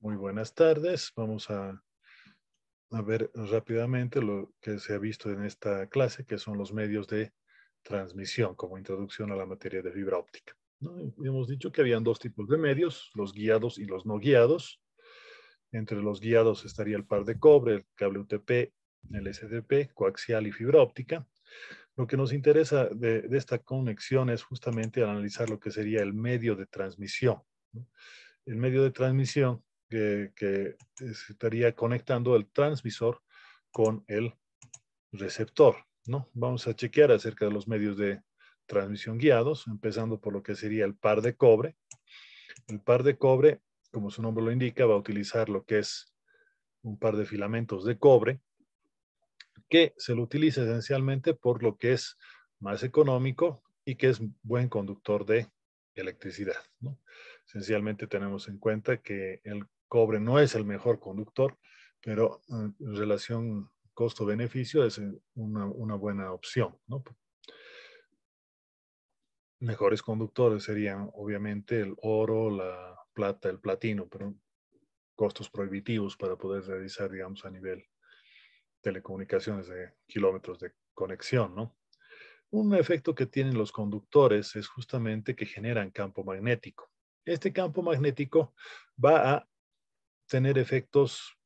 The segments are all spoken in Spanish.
Muy buenas tardes. Vamos a ver rápidamente lo que se ha visto en esta clase, que son los medios de transmisión como introducción a la materia de fibra óptica, ¿no? Hemos dicho que habían dos tipos de medios, los guiados y los no guiados. Entre los guiados estaría el par de cobre, el cable UTP, el SDP, coaxial y fibra óptica. Lo que nos interesa de esta conexión es justamente analizar lo que sería el medio de transmisión, ¿no? El medio de transmisión que estaría conectando el transmisor con el receptor, ¿no? Vamos a chequear acerca de los medios de transmisión guiados, empezando por lo que sería el par de cobre. El par de cobre, como su nombre lo indica, va a utilizar lo que es un par de filamentos de cobre, que se lo utiliza esencialmente por lo que es más económico y que es buen conductor de electricidad, ¿no? Esencialmente tenemos en cuenta que el cobre no es el mejor conductor, pero en relación costo-beneficio es una buena opción, ¿no? Mejores conductores serían obviamente el oro, la plata, el platino, pero costos prohibitivos para poder realizar, digamos, a nivel telecomunicaciones de kilómetros de conexión, ¿no? Un efecto que tienen los conductores es justamente que generan campo magnético. Este campo magnético va a tener efectos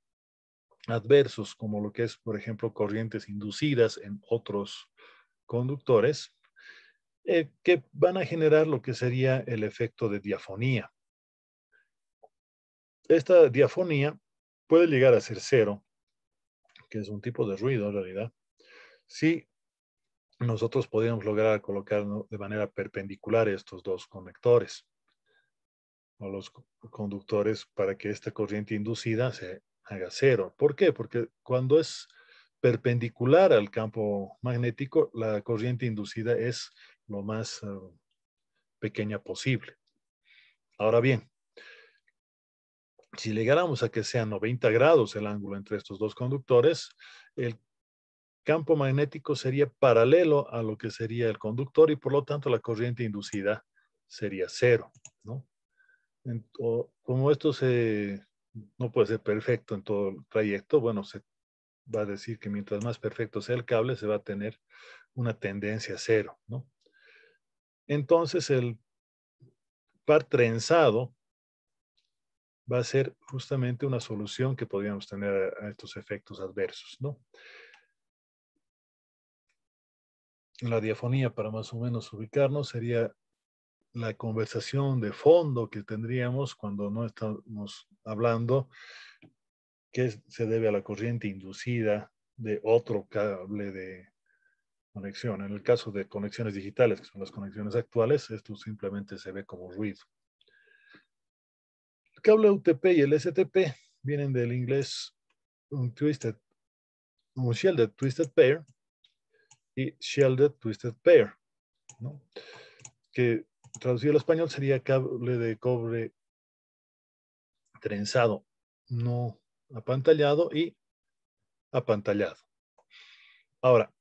adversos, como lo que es, por ejemplo, corrientes inducidas en otros conductores, que van a generar lo que sería el efecto de diafonía. Esta diafonía puede llegar a ser cero, que es un tipo de ruido en realidad, si nosotros podríamos lograr colocar, ¿no?, de manera perpendicular estos dos conectores o los conductores para que esta corriente inducida se haga cero. ¿Por qué? Porque cuando es perpendicular al campo magnético, la corriente inducida es lo más pequeña posible. Ahora bien, si llegáramos a que sean 90 grados el ángulo entre estos dos conductores, el campo magnético sería paralelo a lo que sería el conductor y por lo tanto la corriente inducida sería cero, ¿no? Como esto no puede ser perfecto en todo el trayecto, bueno, se va a decir que mientras más perfecto sea el cable, se va a tener una tendencia a cero, ¿no? Entonces, el par trenzado va a ser justamente una solución que podríamos tener a estos efectos adversos, ¿no? La diafonía, para más o menos ubicarnos, sería la conversación de fondo que tendríamos cuando no estamos hablando que se debe a la corriente inducida de otro cable de conexión. En el caso de conexiones digitales, que son las conexiones actuales, esto simplemente se ve como ruido. El cable UTP y el STP vienen del inglés un shielded twisted pair y shielded twisted pair, ¿no? Que traducido al español sería cable de cobre trenzado, no apantallado y apantallado. Ahora,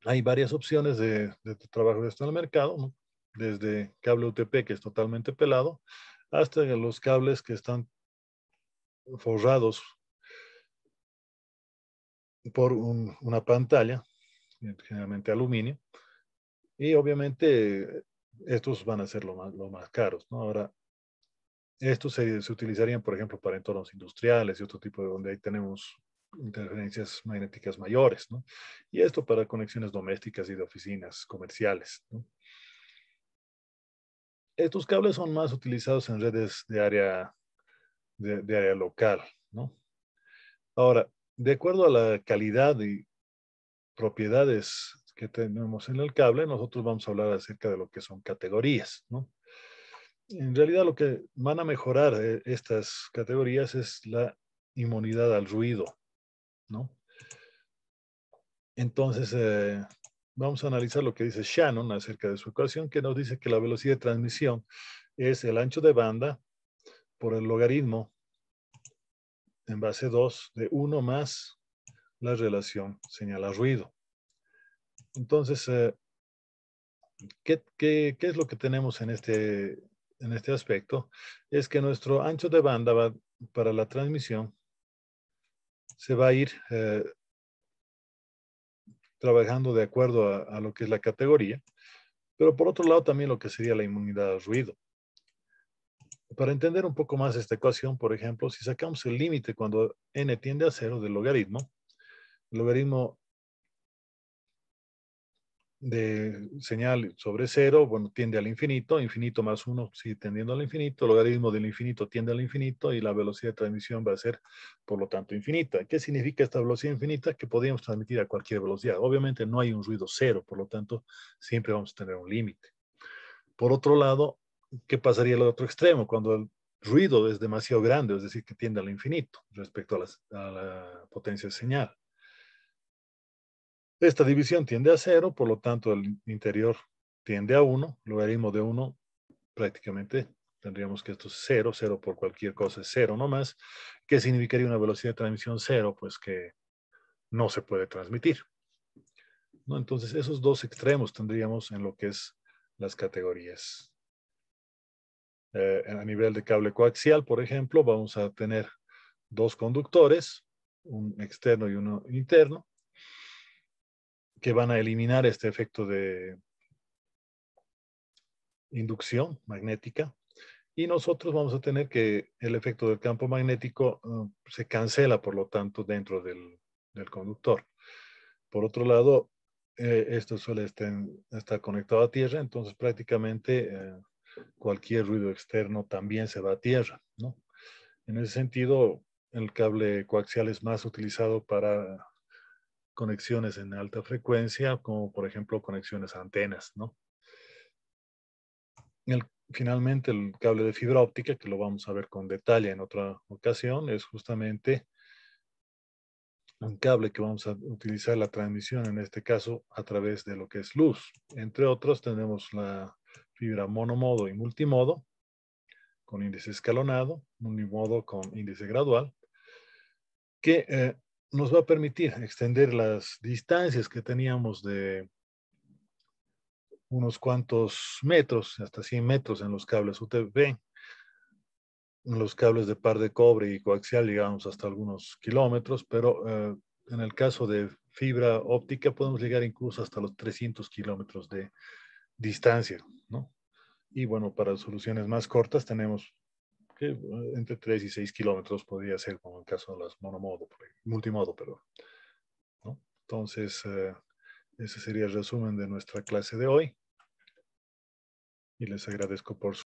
hay varias opciones de trabajo de esto en el mercado, ¿no? Desde cable UTP, que es totalmente pelado, hasta los cables que están forrados por una pantalla, generalmente aluminio, y obviamente estos van a ser lo más caros, ¿no? Ahora, estos se utilizarían, por ejemplo, para entornos industriales y otro tipo de donde ahí tenemos interferencias magnéticas mayores, ¿no? Y esto para conexiones domésticas y de oficinas comerciales, ¿no? Estos cables son más utilizados en redes de área local, ¿no? Ahora, de acuerdo a la calidad y propiedades que tenemos en el cable, nosotros vamos a hablar acerca de lo que son categorías, ¿no? En realidad lo que van a mejorar estas categorías es la inmunidad al ruido, ¿no? Entonces, vamos a analizar lo que dice Shannon acerca de su ecuación, que nos dice que la velocidad de transmisión es el ancho de banda por el logaritmo en base 2 de 1 más la relación señal-ruido. Entonces, ¿qué es lo que tenemos en este en este aspecto es que nuestro ancho de banda para la transmisión se va a ir trabajando de acuerdo a lo que es la categoría, pero por otro lado también lo que sería la inmunidad al ruido. Para entender un poco más esta ecuación, por ejemplo, si sacamos el límite cuando n tiende a cero del logaritmo, el logaritmo de señal sobre cero, bueno, tiende al infinito, infinito más uno sigue tendiendo al infinito, el logaritmo del infinito tiende al infinito y la velocidad de transmisión va a ser, por lo tanto, infinita. ¿Qué significa esta velocidad infinita? Que podríamos transmitir a cualquier velocidad. Obviamente no hay un ruido cero, por lo tanto, siempre vamos a tener un límite. Por otro lado, ¿qué pasaría al otro extremo? Cuando el ruido es demasiado grande, es decir, que tiende al infinito respecto a la potencia de señal. Esta división tiende a cero, por lo tanto el interior tiende a 1, logaritmo de 1 prácticamente tendríamos que esto es 0, 0 por cualquier cosa es 0 nomás. ¿Qué significaría una velocidad de transmisión 0? Pues que no se puede transmitir, ¿no? Entonces esos dos extremos tendríamos en lo que es las categorías. A nivel de cable coaxial, por ejemplo, vamos a tener dos conductores, un externo y uno interno, que van a eliminar este efecto de inducción magnética. Y nosotros vamos a tener que el efecto del campo magnético se cancela, por lo tanto, dentro del conductor. Por otro lado, esto suele estar conectado a tierra, entonces prácticamente cualquier ruido externo también se va a tierra, ¿no? En ese sentido, el cable coaxial es más utilizado para conexiones en alta frecuencia, como por ejemplo conexiones a antenas, ¿no? Finalmente, el cable de fibra óptica, que lo vamos a ver con detalle en otra ocasión, es justamente un cable que vamos a utilizar la transmisión, en este caso, a través de lo que es luz. Entre otros, tenemos la fibra monomodo y multimodo, con índice escalonado, unimodo con índice gradual, que nos va a permitir extender las distancias que teníamos de unos cuantos metros, hasta 100 metros en los cables UTP. En los cables de par de cobre y coaxial llegamos hasta algunos kilómetros, pero en el caso de fibra óptica podemos llegar incluso hasta los 300 kilómetros de distancia, ¿no? Y bueno, para soluciones más cortas tenemos que entre 3 y 6 kilómetros podría ser, como el caso de las monomodo, multimodo, pero, ¿no? Entonces, ese sería el resumen de nuestra clase de hoy y les agradezco por su